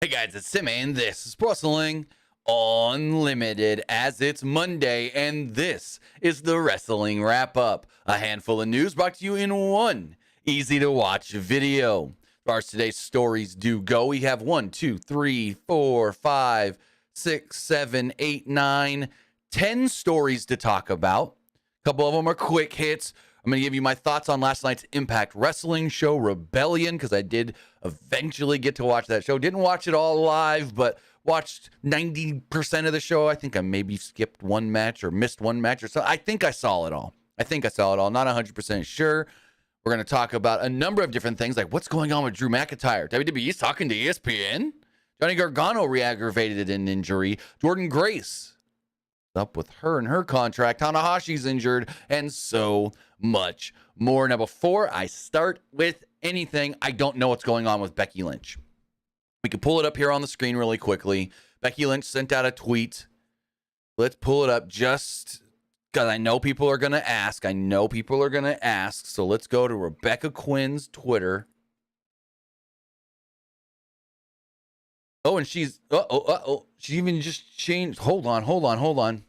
Hey guys, it's Simmy, and this is Wrestling Unlimited, as it's Monday, and this is the Wrestling Wrap-Up. A handful of news brought to you in one easy-to-watch video. As far as today's stories do go, we have 1, 2, 3, 4, 5, 6, 7, 8, 9, 10 stories to talk about. A couple of them are quick hits. I'm going to give you my thoughts on last night's Impact Wrestling show, Rebellion, because I did eventually get to watch that show. Didn't watch it all live, but watched 90% of the show. I think I maybe skipped one match or missed one match or so. I think I saw it all. Not 100% sure. We're going to talk about a number of different things, like what's going on with Drew McIntyre. WWE's talking to ESPN. Johnny Gargano re-aggravated an injury. Jordan Grace up with her and her contract. Tanahashi's injured, and so much more. Now, before I start with anything, I don't know what's going on with Becky Lynch. We can pull it up here on the screen really quickly. Becky Lynch sent out a tweet. Let's pull it up just because I know people are going to ask. So let's go to Rebecca Quinn's Twitter. Oh, and she's, she even just changed. Hold on.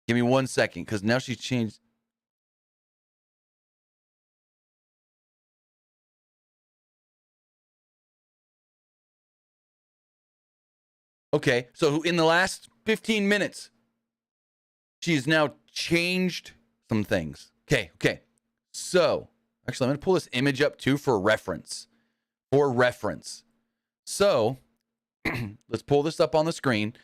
Give me 1 second, because now she's changed. Okay, so in the last 15 minutes, she's now changed some things. Okay. So, actually, I'm going to pull this image up, too, for reference. So, let's pull this up on the screen.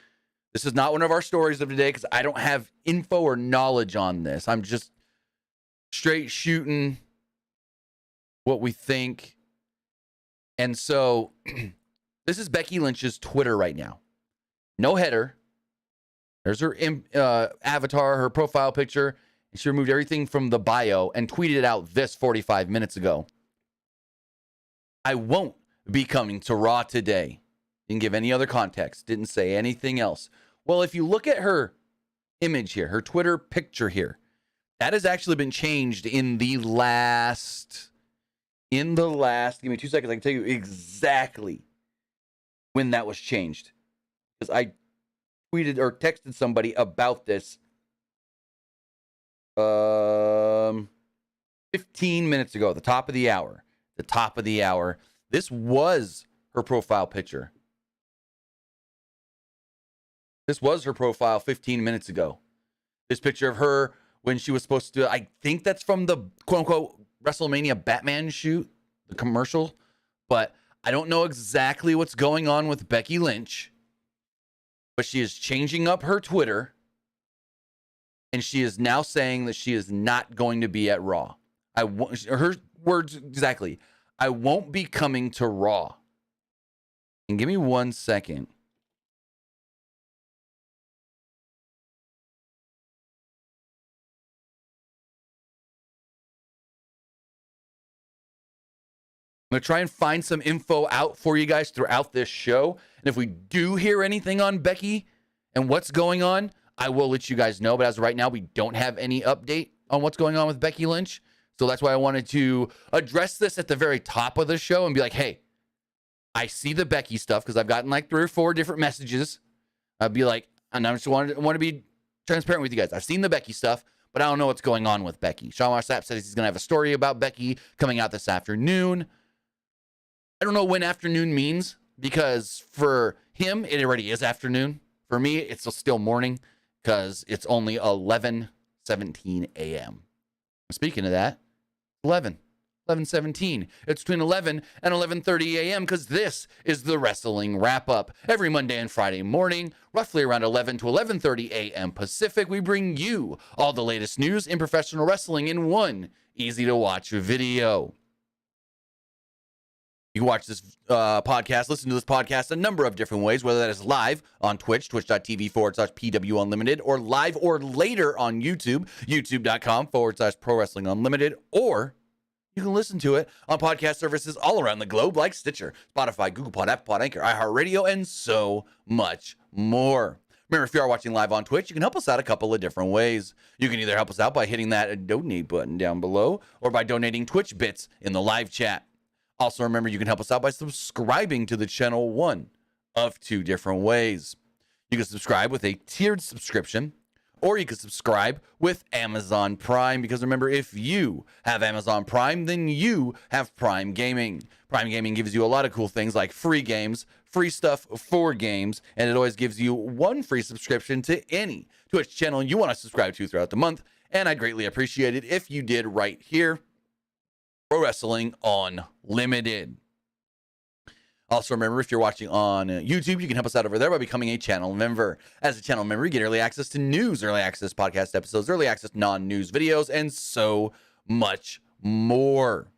This is not one of our stories of today because I don't have info or knowledge on this. I'm just straight shooting what we think. And so this is Becky Lynch's Twitter right now. No header. There's her avatar, her profile picture. And she removed everything from the bio and tweeted it out this 45 minutes ago. I won't be coming to Raw today. Didn't give any other context. Didn't say anything else. Well, if you look at her image here, her Twitter picture here, that has actually been changed in the last, give me 2 seconds. I can tell you exactly when that was changed. Because I tweeted or texted somebody about this 15 minutes ago, at the top of the hour. This was her profile picture. This was her profile 15 minutes ago. This picture of her when she was supposed to, I think that's from the quote-unquote WrestleMania Batman shoot, the commercial. But I don't know exactly what's going on with Becky Lynch. But she is changing up her Twitter. And she is now saying that she is not going to be at Raw. Her words exactly. I won't be coming to Raw. And give me 1 second. I'm going to try and find some info out for you guys throughout this show. And if we do hear anything on Becky and what's going on, I will let you guys know. But as of right now, we don't have any update on what's going on with Becky Lynch. So that's why I wanted to address this at the very top of the show and be like, hey, I see the Becky stuff because I've gotten like 3 or 4 different messages. I'd be like, and I just want to be transparent with you guys. I've seen the Becky stuff, but I don't know what's going on with Becky. Sean Sapp says he's going to have a story about Becky coming out this afternoon. I don't know when afternoon means because for him, it already is afternoon. For me, it's still morning because it's only 11:17 a.m. Speaking of that, 11:17. It's between 11 and 11:30 a.m. because this is the Wrestling Wrap-Up. Every Monday and Friday morning, roughly around 11 to 11:30 a.m. Pacific, we bring you all the latest news in professional wrestling in one easy-to-watch video. You can watch this podcast, listen to this podcast a number of different ways, whether that is live on Twitch, twitch.tv/PWU Unlimited, or live or later on YouTube, youtube.com/Pro Wrestling Unlimited, or you can listen to it on podcast services all around the globe like Stitcher, Spotify, Google Pod, Apple Pod, Anchor, iHeartRadio, and so much more. Remember, if you are watching live on Twitch, you can help us out a couple of different ways. You can either help us out by hitting that donate button down below or by donating Twitch bits in the live chat. Also, remember, you can help us out by subscribing to the channel one of two different ways. You can subscribe with a tiered subscription, or you can subscribe with Amazon Prime, because remember, if you have Amazon Prime, then you have Prime Gaming. Prime Gaming gives you a lot of cool things like free games, free stuff for games, and it always gives you one free subscription to any Twitch channel you want to subscribe to throughout the month, and I'd greatly appreciate it if you did right here. Pro Wrestling Unlimited. Also, remember, if you're watching on YouTube, you can help us out over there by becoming a channel member. As a channel member, you get early access to news, early access podcast episodes, early access non-news videos, and so much more.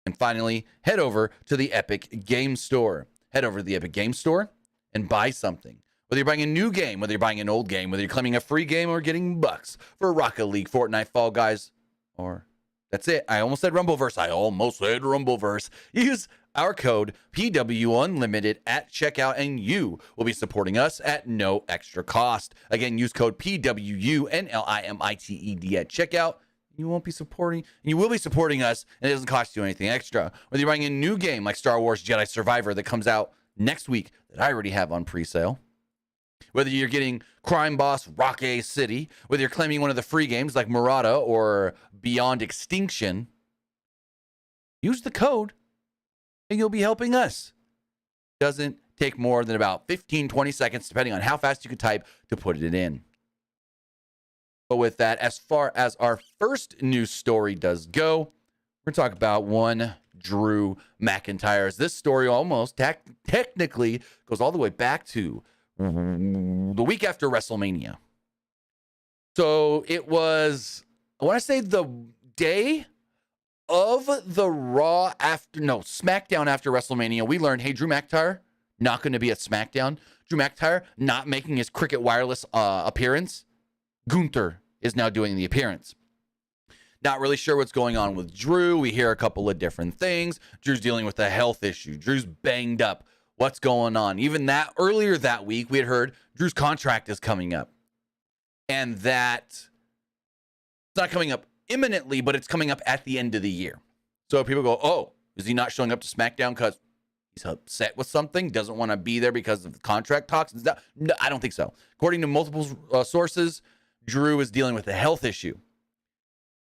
And finally, head over to the Epic Game Store. Head over to the Epic Game Store and buy something. Whether you're buying a new game, whether you're buying an old game, whether you're claiming a free game or getting bucks for Rocket League, Fortnite, Fall Guys, or... that's it. I almost said Rumbleverse. Use our code PW Unlimited at checkout, and you will be supporting us at no extra cost. Again, use code PWU NLIMITED at checkout. You will be supporting us, and it doesn't cost you anything extra. Whether you're buying a new game like Star Wars Jedi Survivor that comes out next week that I already have on pre-sale. Whether you're getting Crime Boss Rock A City, whether you're claiming one of the free games like Murata or Beyond Extinction, use the code and you'll be helping us. Doesn't take more than about 15-20 seconds, depending on how fast you can type to put it in. But with that, as far as our first news story does go, we're going to talk about one Drew McIntyre. As this story almost technically goes all the way back to the week after WrestleMania. So it was, I want to say, the day of the SmackDown after WrestleMania. We learned, hey, Drew McIntyre not going to be at SmackDown. Drew McIntyre not making his Cricket Wireless appearance. Gunther is now doing the appearance. Not really sure what's going on with Drew. We hear a couple of different things. Drew's dealing with a health issue. Drew's banged up. What's going on? Even that earlier that week, we had heard Drew's contract is coming up. And that it's not coming up imminently, but it's coming up at the end of the year. So people go, oh, is he not showing up to SmackDown because he's upset with something? Doesn't want to be there because of the contract talks? No, I don't think so. According to multiple sources, Drew is dealing with a health issue.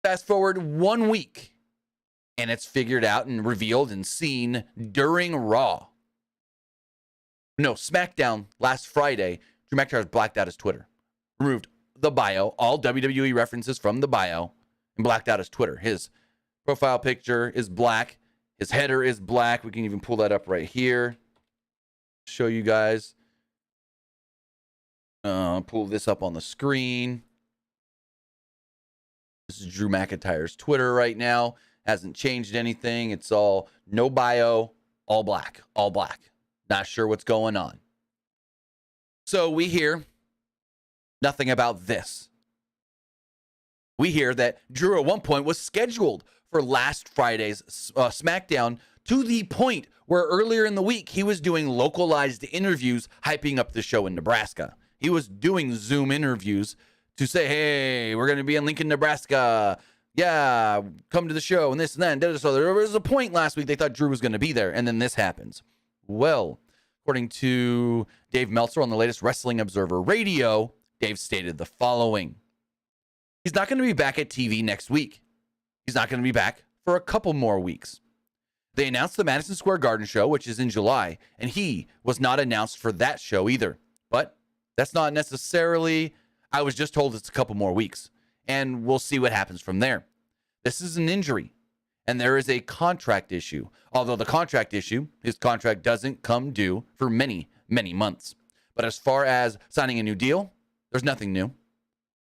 Fast forward 1 week, and it's figured out and revealed and seen during Raw. No, SmackDown last Friday, Drew McIntyre has blacked out his Twitter. Removed the bio, all WWE references from the bio, and blacked out his Twitter. His profile picture is black. His header is black. We can even pull that up right here. Show you guys. Pull this up on the screen. This is Drew McIntyre's Twitter right now. Hasn't changed anything. It's all no bio, all black, all black. Not sure what's going on. So we hear nothing about this. We hear that Drew at one point was scheduled for last Friday's SmackDown, to the point where earlier in the week he was doing localized interviews hyping up the show in Nebraska. He was doing Zoom interviews to say, hey, we're going to be in Lincoln, Nebraska. Yeah, come to the show and this and that. And so there was a point last week they thought Drew was going to be there, and then this happens. Well, according to Dave Meltzer on the latest Wrestling Observer Radio, Dave stated the following. He's not going to be back at TV next week. He's not going to be back for a couple more weeks. They announced the Madison Square Garden show, which is in July, and he was not announced for that show either. But that's not necessarily, I was just told it's a couple more weeks, and we'll see what happens from there. This is an injury, and there is a contract issue. Although the contract issue, his contract doesn't come due for many, many months. But as far as signing a new deal, there's nothing new.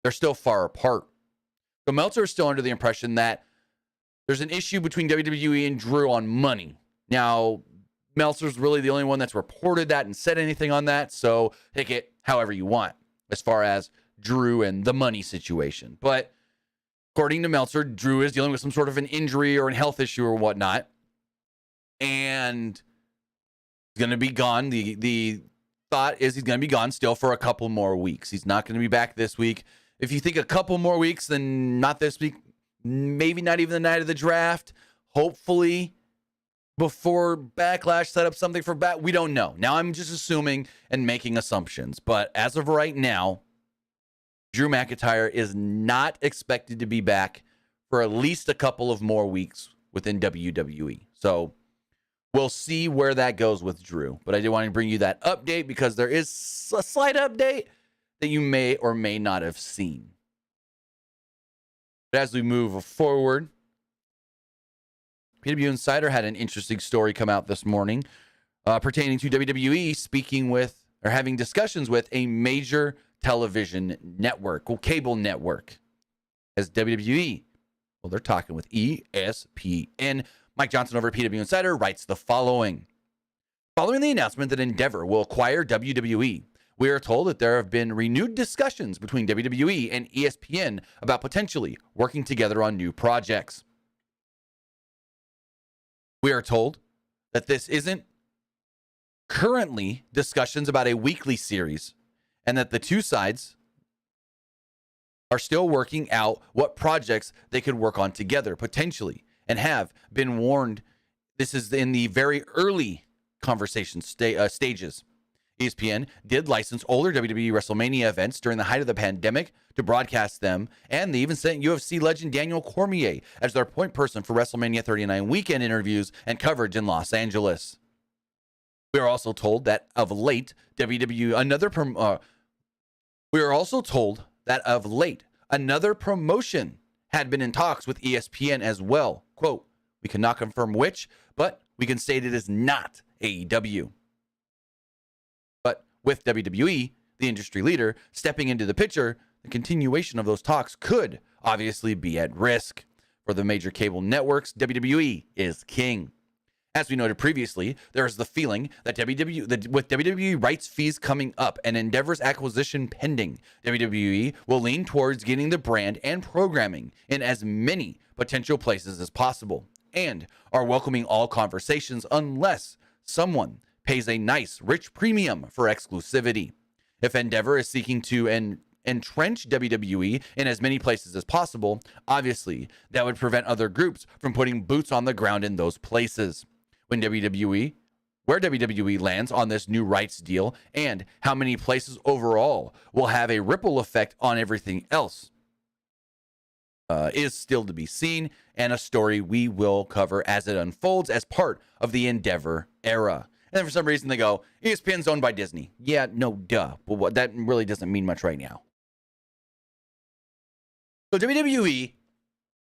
They're still far apart. So Meltzer is still under the impression that there's an issue between WWE and Drew on money. Now, Meltzer's really the only one that's reported that and said anything on that, so take it however you want as far as Drew and the money situation. But according to Meltzer, Drew is dealing with some sort of an injury or a health issue or whatnot, and he's going to be gone. The thought is he's going to be gone still for a couple more weeks. He's not going to be back this week. If you think a couple more weeks, then not this week, maybe not even the night of the draft. Hopefully before Backlash set up something for we don't know. Now I'm just assuming and making assumptions, but as of right now, Drew McIntyre is not expected to be back for at least a couple of more weeks within WWE. So we'll see where that goes with Drew. But I did want to bring you that update because there is a slight update that you may or may not have seen. But as we move forward, PWU Insider had an interesting story come out this morning pertaining to WWE speaking with or having discussions with a major television network, well, cable network, as WWE. Well, they're talking with ESPN. Mike Johnson over at PWU Insider writes the following. Following the announcement that Endeavor will acquire WWE, we are told that there have been renewed discussions between WWE and ESPN about potentially working together on new projects. We are told that this isn't currently discussions about a weekly series and that the two sides are still working out what projects they could work on together potentially and have been warned. This is in the very early conversation stages. ESPN did license older WWE WrestleMania events during the height of the pandemic to broadcast them, and they even sent UFC legend Daniel Cormier as their point person for WrestleMania 39 weekend interviews and coverage in Los Angeles. We are also told that of late, another promotion had been in talks with ESPN as well. Quote, we cannot confirm which, but we can state it is not AEW. But with WWE, the industry leader, stepping into the picture, the continuation of those talks could obviously be at risk. For the major cable networks, WWE is king. As we noted previously, there is the feeling that with WWE rights fees coming up and Endeavor's acquisition pending, WWE will lean towards getting the brand and programming in as many potential places as possible and are welcoming all conversations unless someone pays a nice, rich premium for exclusivity. If Endeavor is seeking to entrench WWE in as many places as possible, obviously that would prevent other groups from putting boots on the ground in those places. Where WWE lands on this new rights deal and how many places overall will have a ripple effect on everything else is still to be seen, and a story we will cover as it unfolds as part of the Endeavor era. And then for some reason they go, ESPN's owned by Disney. Yeah, no, duh. But that really doesn't mean much right now. So WWE,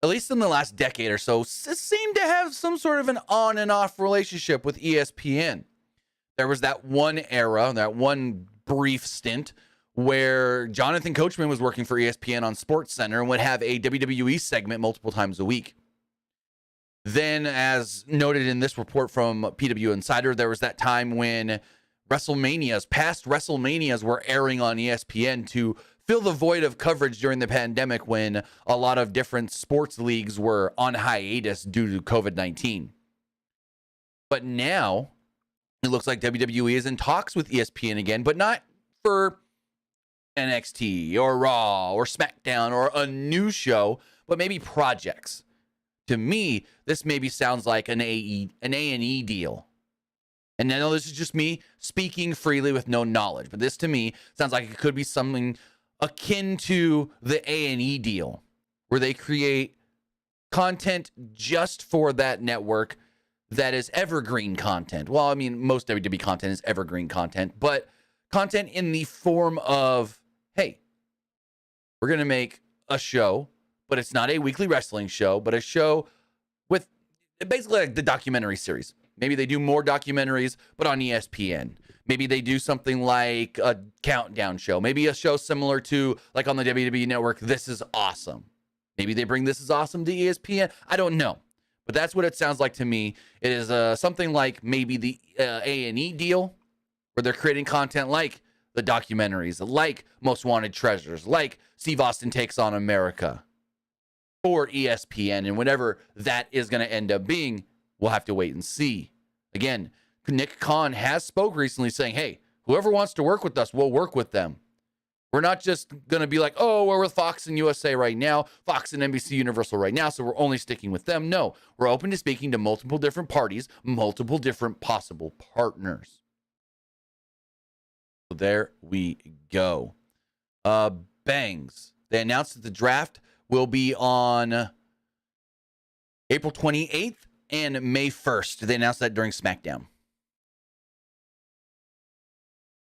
at least in the last decade or so, seemed to have some sort of an on and off relationship with ESPN. There was that one era, that one brief stint where Jonathan Coachman was working for ESPN on SportsCenter and would have a WWE segment multiple times a week. Then, as noted in this report from PWU Insider, there was that time when past WrestleManias were airing on ESPN to fill the void of coverage during the pandemic when a lot of different sports leagues were on hiatus due to COVID-19. But now, it looks like WWE is in talks with ESPN again, but not for NXT or Raw or SmackDown or a new show, but maybe projects. To me, this maybe sounds like an A&E deal. And I know this is just me speaking freely with no knowledge, but this to me sounds like it could be something akin to the A&E deal, where they create content just for that network that is evergreen content. Well, I mean, most WWE content is evergreen content, but content in the form of, hey, we're going to make a show, but it's not a weekly wrestling show, but a show with basically like the documentary series. Maybe they do more documentaries, but on ESPN. Maybe they do something like a countdown show. Maybe a show similar to, like on the WWE Network, This Is Awesome. Maybe they bring This Is Awesome to ESPN. I don't know. But that's what it sounds like to me. It is something like maybe the A&E deal, where they're creating content like the documentaries, like Most Wanted Treasures, like Steve Austin Takes on America, for ESPN. And whatever that is going to end up being, we'll have to wait and see. Again, Nick Khan has spoke recently saying, hey, whoever wants to work with us, we'll work with them. We're not just going to be like, oh, we're with Fox and USA right now, Fox and NBC Universal right now, so we're only sticking with them. No, we're open to speaking to multiple different parties, multiple different possible partners. So there we go. Bangs. They announced that the draft will be on April 28th and May 1st. They announced that during SmackDown.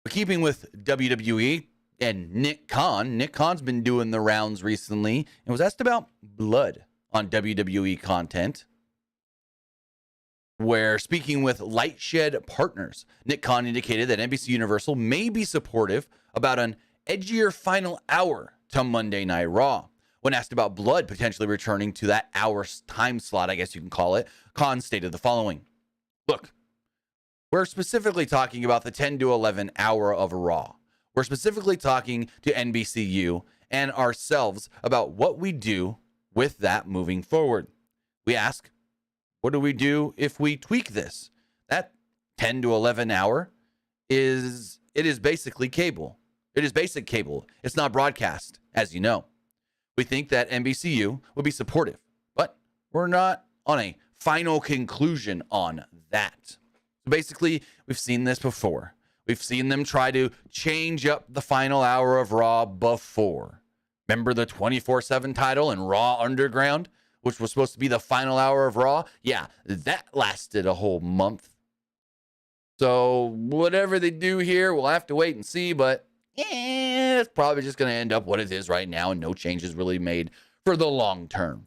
But keeping with WWE and Nick Khan's been doing the rounds recently and was asked about blood on WWE content, where speaking with Lightshed Partners, Nick Khan indicated that NBC Universal may be supportive about an edgier final hour to Monday Night Raw. When asked about blood potentially returning to that hour's time slot, I guess you can call it, Khan stated the following. Look, we're specifically talking about the 10 to 11 hour of Raw. We're specifically talking to NBCU and ourselves about what we do with that moving forward. We ask, what do we do if we tweak this? That 10 to 11 hour is basically cable. It is basic cable. It's not broadcast, as you know. We think that NBCU would be supportive, but we're not on a final conclusion on that. So basically, we've seen this before. We've seen them try to change up the final hour of Raw before. Remember the 24/7 title in Raw Underground, which was supposed to be the final hour of Raw? Yeah, that lasted a whole month. So whatever they do here, we'll have to wait and see, but it's probably just going to end up what it is right now, and no changes really made for the long term.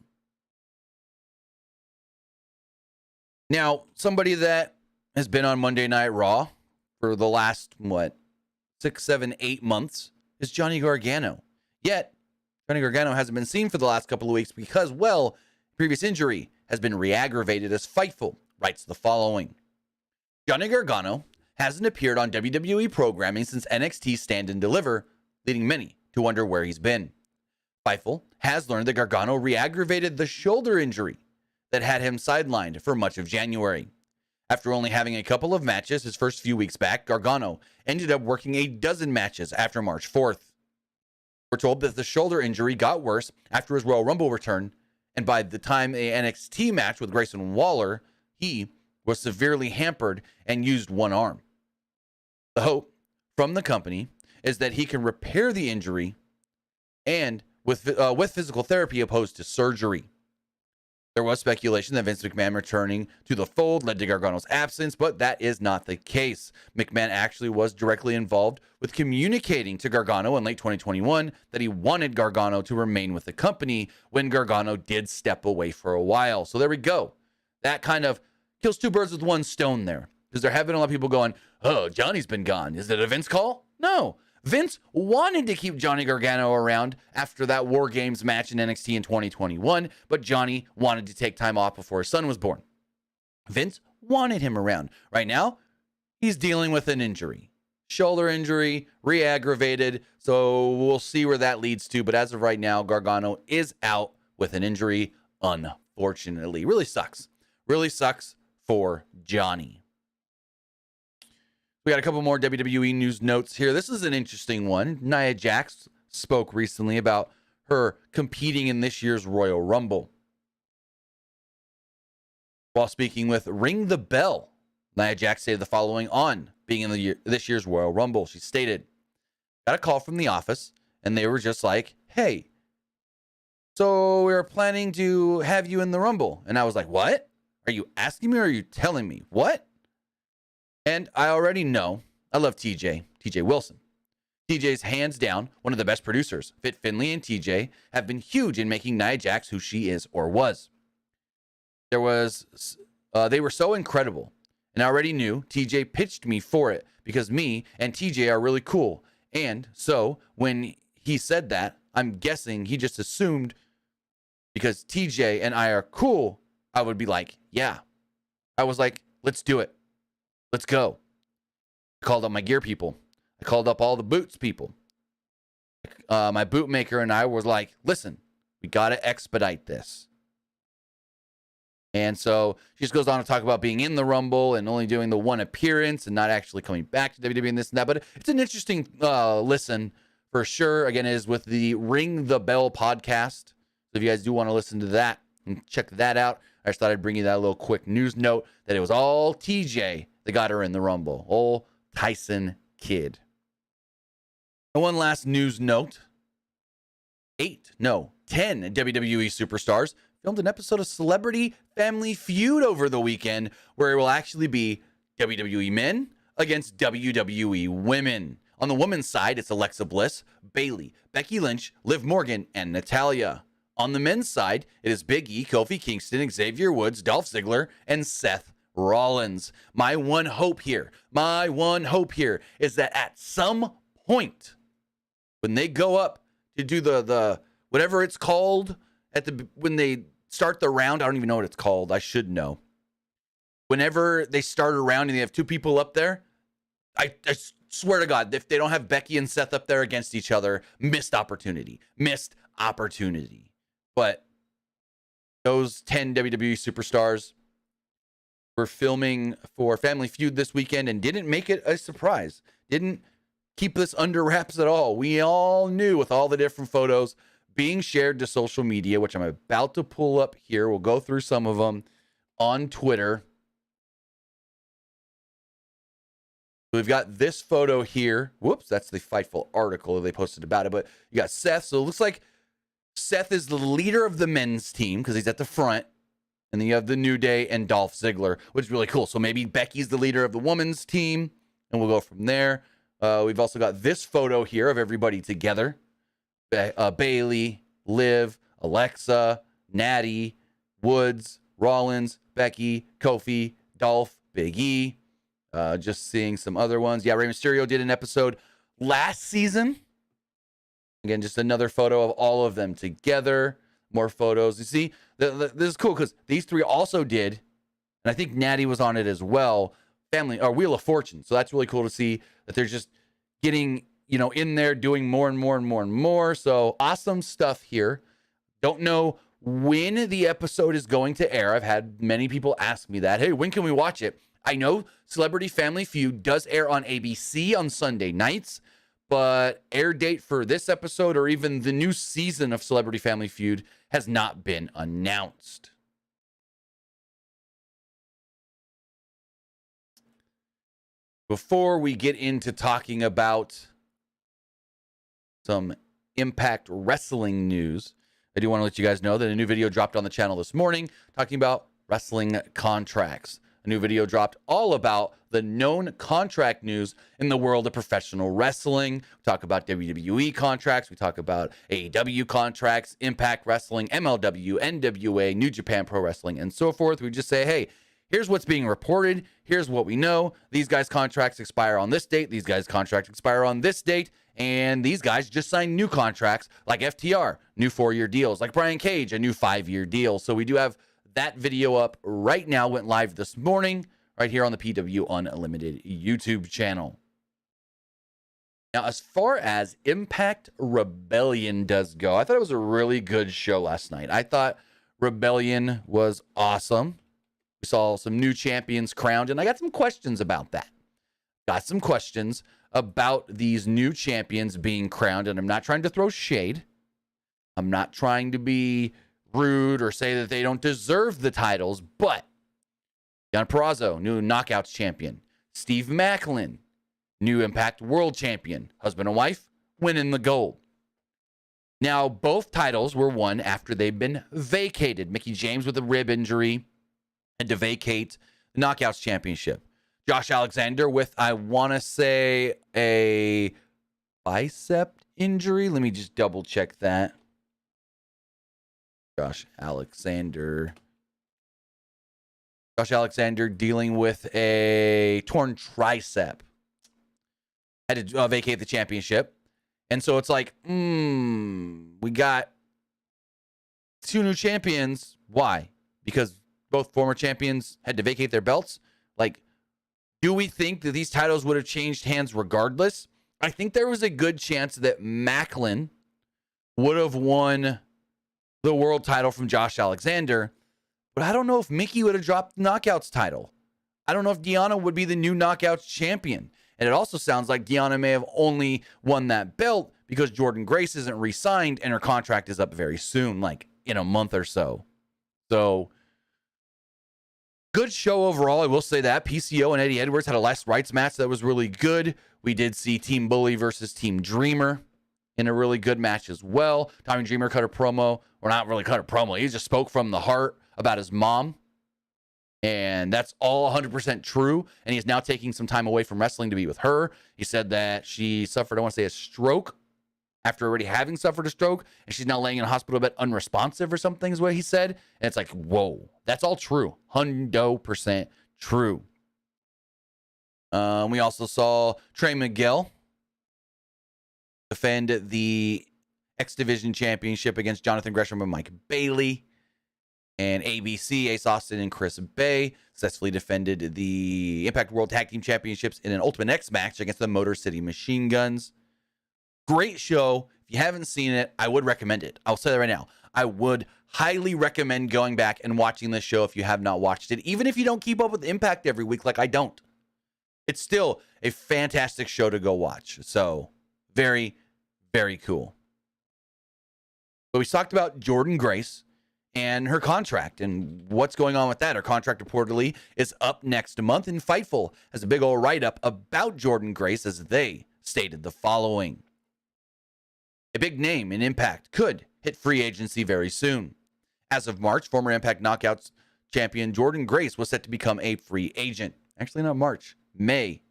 Now, somebody that has been on Monday Night Raw for the last, 6, 7, 8 months is Johnny Gargano. Yet, Johnny Gargano hasn't been seen for the last couple of weeks because, previous injury has been re-aggravated, as Fightful writes the following. Johnny Gargano hasn't appeared on WWE programming since NXT Stand and Deliver, leading many to wonder where he's been. Fightful has learned that Gargano re-aggravated the shoulder injury that had him sidelined for much of January. After only having a couple of matches his first few weeks back, Gargano ended up working a dozen matches after March 4th. We're told that the shoulder injury got worse after his Royal Rumble return, and by the time a NXT match with Grayson Waller, he was severely hampered and used one arm. The hope from the company is that he can repair the injury and with physical therapy opposed to surgery. There was speculation that Vince McMahon returning to the fold led to Gargano's absence, but that is not the case. McMahon actually was directly involved with communicating to Gargano in late 2021 that he wanted Gargano to remain with the company when Gargano did step away for a while. So there we go. That kind of kills two birds with one stone there, because there have been a lot of people going, oh, Johnny's been gone. Is it a Vince call? No. Vince wanted to keep Johnny Gargano around after that War Games match in NXT in 2021, but Johnny wanted to take time off before his son was born. Vince wanted him around. Right now, he's dealing with an injury. Shoulder injury, re-aggravated, so we'll see where that leads to. But as of right now, Gargano is out with an injury, unfortunately. Really sucks. Really sucks for Johnny. We got a couple more WWE news notes here. This is an interesting one. Nia Jax spoke recently about her competing in this year's Royal Rumble. While speaking with Ring the Bell, Nia Jax stated the following on being in this year's Royal Rumble. She stated, got a call from the office, and they were just like, hey, so we're planning to have you in the Rumble. And I was like, what? Are you asking me or are you telling me? What? And I already know, I love TJ Wilson. TJ's hands down one of the best producers. Fit Finlay and TJ have been huge in making Nia Jax who she is or was. They were so incredible. And I already knew TJ pitched me for it because me and TJ are really cool. And so when he said that, I'm guessing he just assumed because TJ and I are cool, I would be like, yeah. I was like, let's do it. Let's go. I called up my gear people. I called up all the boots people. My bootmaker and I was like, listen, we got to expedite this. And so she just goes on to talk about being in the Rumble and only doing the one appearance and not actually coming back to WWE and this and that. But it's an interesting listen for sure. Again, it is with the Ring the Bell podcast. So if you guys do want to listen to that and check that out, I just thought I'd bring you that little quick news note that it was all TJ that got her in the Rumble. Old Tyson Kidd. And one last news note. 10 WWE superstars filmed an episode of Celebrity Family Feud over the weekend where it will actually be WWE men against WWE women. On the women's side, it's Alexa Bliss, Bayley, Becky Lynch, Liv Morgan, and Natalya. On the men's side, it is Big E, Kofi Kingston, Xavier Woods, Dolph Ziggler, and Seth Rollins. My one hope here is that at some point, when they go up to do the whatever it's called when they start the round, I don't even know what it's called. I should know. Whenever they start a round and they have two people up there, I swear to God, if they don't have Becky and Seth up there against each other, missed opportunity. But those 10 WWE superstars were filming for Family Feud this weekend and didn't make it a surprise. Didn't keep this under wraps at all. We all knew with all the different photos being shared to social media, which I'm about to pull up here. We'll go through some of them on Twitter. We've got this photo here. Whoops, that's the Fightful article they posted about it. But you got Seth. So it looks like Seth is the leader of the men's team because he's at the front. And then you have the New Day and Dolph Ziggler, which is really cool. So maybe Becky's the leader of the women's team, and we'll go from there. We've also got this photo here of everybody together. Bayley, Liv, Alexa, Natty, Woods, Rollins, Becky, Kofi, Dolph, Big E. Just seeing some other ones. Yeah, Rey Mysterio did an episode last season. Again, just another photo of all of them together. More photos. You see, this is cool because these three also did, and I think Natty was on it as well, Wheel of Fortune. So that's really cool to see that they're just getting, in there doing more and more and more and more. So awesome stuff here. Don't know when the episode is going to air. I've had many people ask me that. Hey, when can we watch it? I know Celebrity Family Feud does air on ABC on Sunday nights, but air date for this episode or even the new season of Celebrity Family Feud has not been announced. Before we get into talking about some Impact Wrestling news, I do want to let you guys know that a new video dropped on the channel this morning talking about wrestling contracts. A new video dropped all about the known contract news in the world of professional wrestling. We talk about WWE contracts. We talk about AEW contracts, Impact Wrestling, MLW, NWA, New Japan Pro Wrestling, and so forth. We just say, hey, here's what's being reported. Here's what we know. These guys' contracts expire on this date. These guys' contracts expire on this date. And these guys just signed new contracts like FTR, new 4-year deals, like Brian Cage, a new 5-year deal. So we do have that video up right now, went live this morning, right here on the PW Unlimited YouTube channel. Now, as far as Impact Rebellion does go, I thought it was a really good show last night. I thought Rebellion was awesome. We saw some new champions crowned, and I got some questions about that. Got some questions about these new champions being crowned, and I'm not trying to throw shade. I'm not trying to be rude or say that they don't deserve the titles, but Deonna Purrazzo, new Knockouts champion. Steve Maclin, new Impact World champion. Husband and wife, winning the gold. Now, both titles were won after they've been vacated. Mickie James with a rib injury had to vacate the Knockouts championship. Josh Alexander with, I want to say, a bicep injury. Let me just double check that. Josh Alexander dealing with a torn tricep. Had to vacate the championship. And so it's like, we got two new champions. Why? Because both former champions had to vacate their belts? Like, do we think that these titles would have changed hands regardless? I think there was a good chance that Maclin would have won the world title from Josh Alexander, but I don't know if Mickie would have dropped the Knockouts title. I don't know if Deonna would be the new Knockouts champion. And it also sounds like Deonna may have only won that belt because Jordynne Grace isn't re-signed and her contract is up very soon, like in a month or so. So, good show overall, I will say that. PCO and Eddie Edwards had a last rights match that was really good. We did see Team Bully versus Team Dreamer in a really good match as well. Tommy Dreamer cut a promo, or not really cut a promo, he just spoke from the heart about his mom. And that's all 100% true. And he's now taking some time away from wrestling to be with her. He said that she suffered, I want to say, a stroke after already having suffered a stroke. And she's now laying in a hospital bed unresponsive or something is what he said. And it's like, whoa, that's all true. 100% true. We also saw Trey Miguel defend the X Division Championship against Jonathan Gresham and Mike Bailey. And ABC, Ace Austin and Chris Bay successfully defended the Impact World Tag Team Championships in an Ultimate X match against the Motor City Machine Guns. Great show. If you haven't seen it, I would recommend it. I'll say that right now. I would highly recommend going back and watching this show if you have not watched it, even if you don't keep up with Impact every week like I don't. It's still a fantastic show to go watch. So, very, very cool. But we talked about Jordynne Grace and her contract and what's going on with that. Her contract reportedly is up next month, and Fightful has a big old write-up about Jordynne Grace as they stated the following. A big name in Impact could hit free agency very soon. As of March, former Impact Knockouts champion Jordynne Grace was set to become a free agent. Actually, not March, May,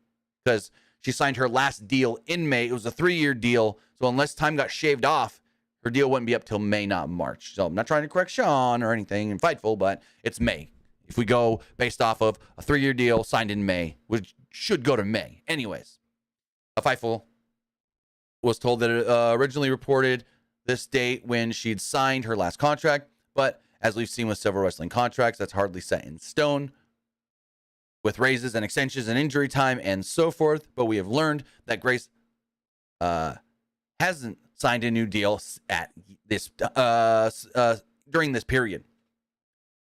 because she signed her last deal in May. It was a 3-year deal, so unless time got shaved off, her deal wouldn't be up till May, not March. So I'm not trying to correct Sean or anything in Fightful, but it's May. If we go based off of a 3-year deal signed in May, which should go to May. Anyways, Fightful was told that it originally reported this date when she'd signed her last contract, but as we've seen with several wrestling contracts, that's hardly set in stone with raises and extensions and injury time and so forth. But we have learned that Grace hasn't signed a new deal at this during this period.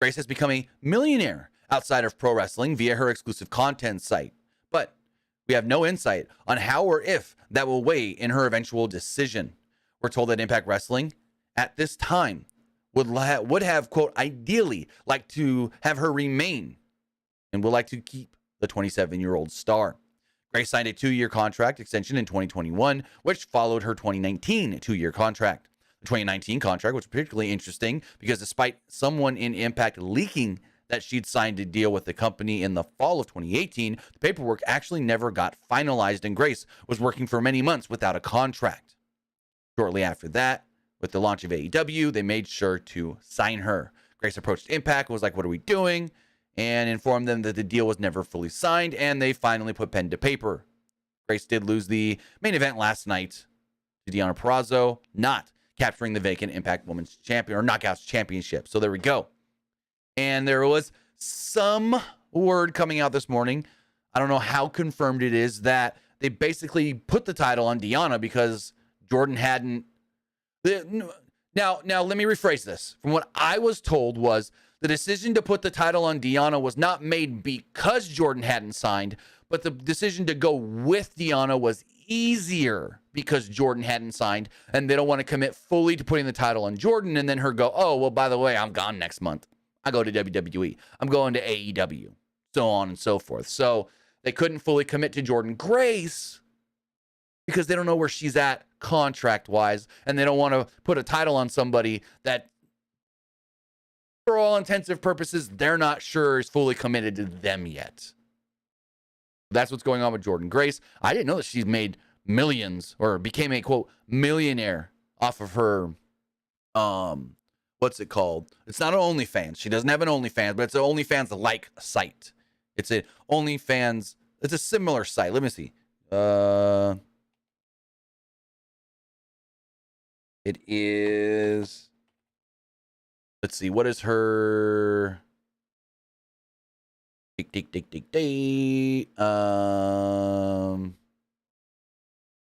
Grace has become a millionaire outside of pro wrestling via her exclusive content site, but we have no insight on how or if that will weigh in her eventual decision. We're told that Impact Wrestling at this time would have, quote, ideally like to have her remain and would like to keep the 27-year-old star. Grace signed a 2-year contract extension in 2021, which followed her 2019 2-year contract. The 2019 contract was particularly interesting because despite someone in Impact leaking that she'd signed a deal with the company in the fall of 2018, the paperwork actually never got finalized, and Grace was working for many months without a contract. Shortly after that, with the launch of AEW, they made sure to sign her. Grace approached Impact and was like, "What are we doing?" and informed them that the deal was never fully signed, and they finally put pen to paper. Grace did lose the main event last night to Deonna Purrazzo, not capturing the vacant Impact Women's Champion or Knockouts Championship. So there we go. And there was some word coming out this morning, I don't know how confirmed it is, that they basically put the title on Deonna because Jordynne hadn't. Now, let me rephrase this. From what I was told was the decision to put the title on Deonna was not made because Jordynne hadn't signed, but the decision to go with Deonna was easier because Jordynne hadn't signed, and they don't want to commit fully to putting the title on Jordynne and then her go, "Oh, well, by the way, I'm gone next month. I go to WWE. I'm going to AEW," so on and so forth. So they couldn't fully commit to Jordynne Grace because they don't know where she's at contract-wise, and they don't want to put a title on somebody that, for all intensive purposes, they're not sure is fully committed to them yet. That's what's going on with Jordynne Grace. I didn't know that she's made millions or became a, quote, millionaire off of her, what's it called? It's not an OnlyFans. She doesn't have an OnlyFans, but it's an OnlyFans-like site. It's a OnlyFans, it's a similar site. Let me see. It is, let's see, what is her,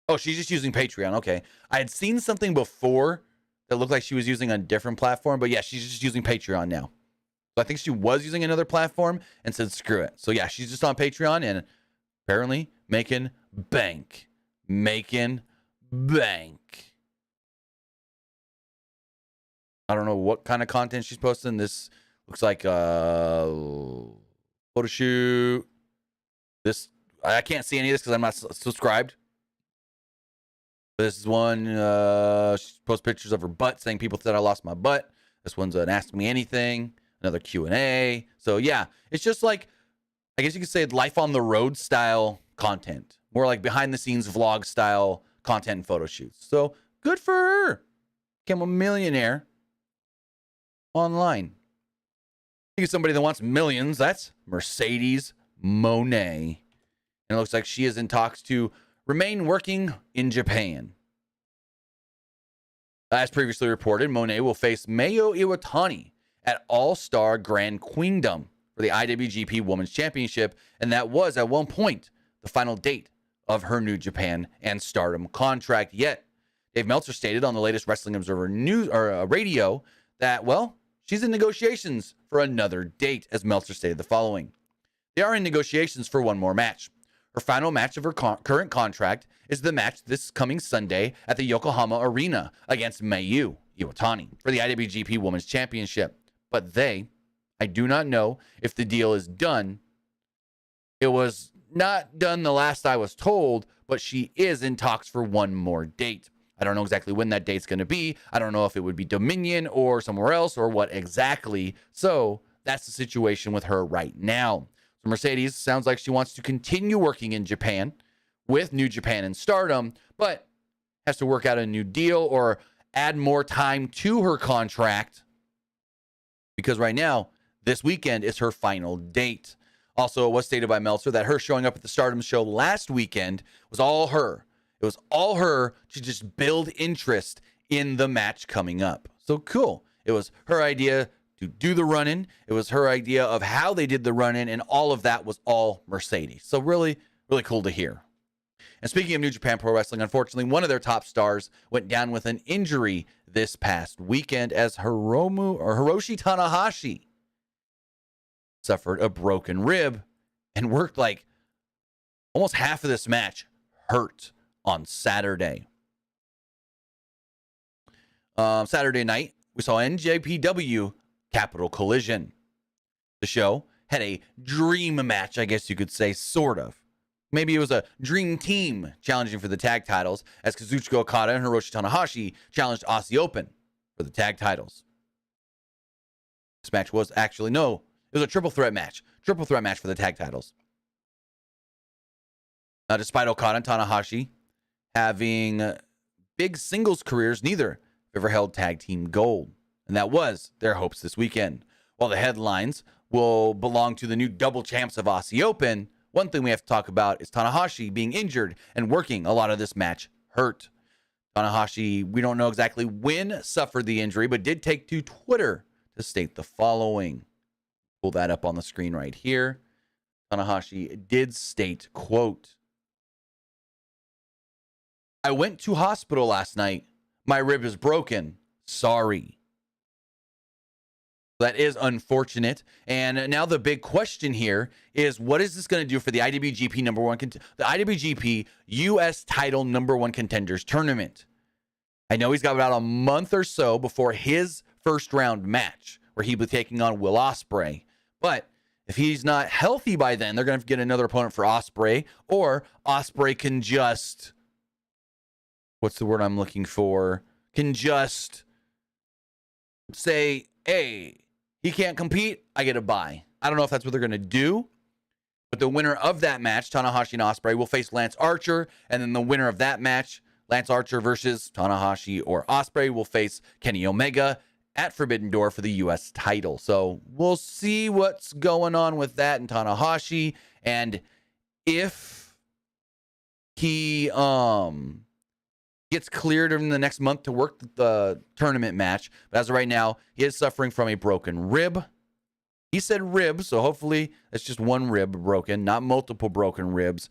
oh, she's just using Patreon. Okay. I had seen something before that looked like she was using a different platform, but yeah, she's just using Patreon now. So I think she was using another platform and said, screw it. So yeah, she's just on Patreon and apparently making bank. bank. I don't know what kind of content she's posting. This looks like a photo shoot. This, I can't see any of this because I'm not subscribed. This is one, she posts pictures of her butt saying people said I lost my butt. This one's an Ask Me Anything, another Q&A. So yeah, it's just like, I guess you could say life on the road style content. More like behind the scenes vlog style content and photo shoots. So good for her. Became a millionaire online. Think of somebody that wants millions. That's Mercedes Monet. And it looks like she is in talks to remain working in Japan. As previously reported, Monet will face Mayo Iwatani at All-Star Grand Queendom for the IWGP Women's Championship, and that was at one point the final date of her New Japan and Stardom contract. Yet, Dave Meltzer stated on the latest Wrestling Observer news or radio that, well, she's in negotiations for another date, as Meltzer stated the following. They are in negotiations for one more match. Her final match of her current contract is the match this coming Sunday at the Yokohama Arena against Mayu Iwatani for the IWGP Women's Championship. But I do not know if the deal is done. It was not done the last I was told, but she is in talks for one more date. I don't know exactly when that date's going to be. I don't know if it would be Dominion or somewhere else or what exactly. So that's the situation with her right now. So Mercedes sounds like she wants to continue working in Japan with New Japan and Stardom, but has to work out a new deal or add more time to her contract because right now, this weekend is her final date. Also, it was stated by Meltzer that her showing up at the Stardom show last weekend was all her. It was all her to just build interest in the match coming up. So cool. It was her idea to do the run-in. It was her idea of how they did the run-in, and all of that was all Mercedes. So really, really cool to hear. And speaking of New Japan Pro Wrestling, unfortunately, one of their top stars went down with an injury this past weekend as Hiroshi Tanahashi suffered a broken rib and worked like almost half of this match hurt on Saturday. Saturday night, we saw NJPW Capital Collision. The show had a dream match, I guess you could say, sort of. Maybe it was a dream team challenging for the tag titles as Kazuchika Okada and Hiroshi Tanahashi challenged Aussie Open for the tag titles. This match was actually, no, it was a triple threat match. Triple threat match for the tag titles. Now, despite Okada and Tanahashi having big singles careers, neither have ever held tag team gold. And that was their hopes this weekend. While the headlines will belong to the new double champs of Aussie Open, one thing we have to talk about is Tanahashi being injured and working a lot of this match hurt. Tanahashi, we don't know exactly when suffered the injury, but did take to Twitter to state the following. Pull that up on the screen right here. Tanahashi did state, quote, "I went to hospital last night. My rib is broken. Sorry." That is unfortunate. And now the big question here is, what is this going to do for the IWGP the IWGP US title #1 contenders tournament? I know he's got about a month or so before his first round match where he'll be taking on Will Ospreay. But if he's not healthy by then, they're going to get another opponent for Ospreay, or Ospreay can just, what's the word I'm looking for? Can just say, hey, he can't compete, I get a bye. I don't know if that's what they're going to do, but the winner of that match, Tanahashi and Ospreay, will face Lance Archer, and then the winner of that match, Lance Archer versus Tanahashi or Ospreay, will face Kenny Omega at Forbidden Door for the U.S. title. So we'll see what's going on with that in Tanahashi, and if he gets cleared in the next month to work the tournament match. But as of right now, he is suffering from a broken rib. He said rib, so hopefully that's just one rib broken, not multiple broken ribs.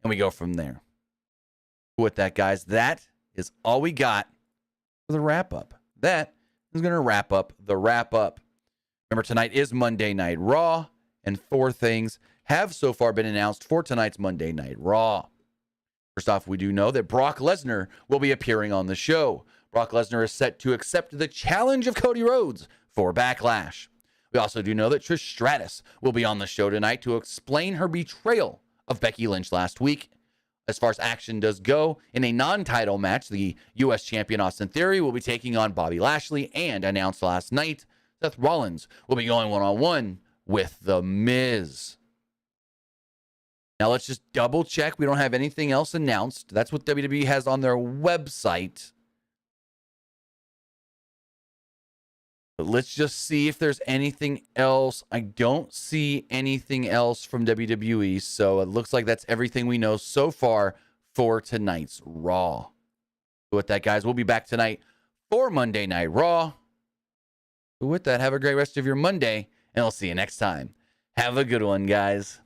And we go from there. With that, guys, that is all we got for the wrap-up. That is going to wrap up the wrap-up. Remember, tonight is Monday Night Raw, and 4 things have so far been announced for tonight's Monday Night Raw. First off, we do know that Brock Lesnar will be appearing on the show. Brock Lesnar is set to accept the challenge of Cody Rhodes for Backlash. We also do know that Trish Stratus will be on the show tonight to explain her betrayal of Becky Lynch last week. As far as action does go, in a non-title match, the U.S. champion Austin Theory will be taking on Bobby Lashley, and announced last night, Seth Rollins will be going one-on-one with The Miz. Now let's just double check. We don't have anything else announced. That's what WWE has on their website. But let's just see if there's anything else. I don't see anything else from WWE, so it looks like that's everything we know so far for tonight's Raw. So with that, guys, we'll be back tonight for Monday Night Raw. But with that, have a great rest of your Monday, and I'll see you next time. Have a good one, guys.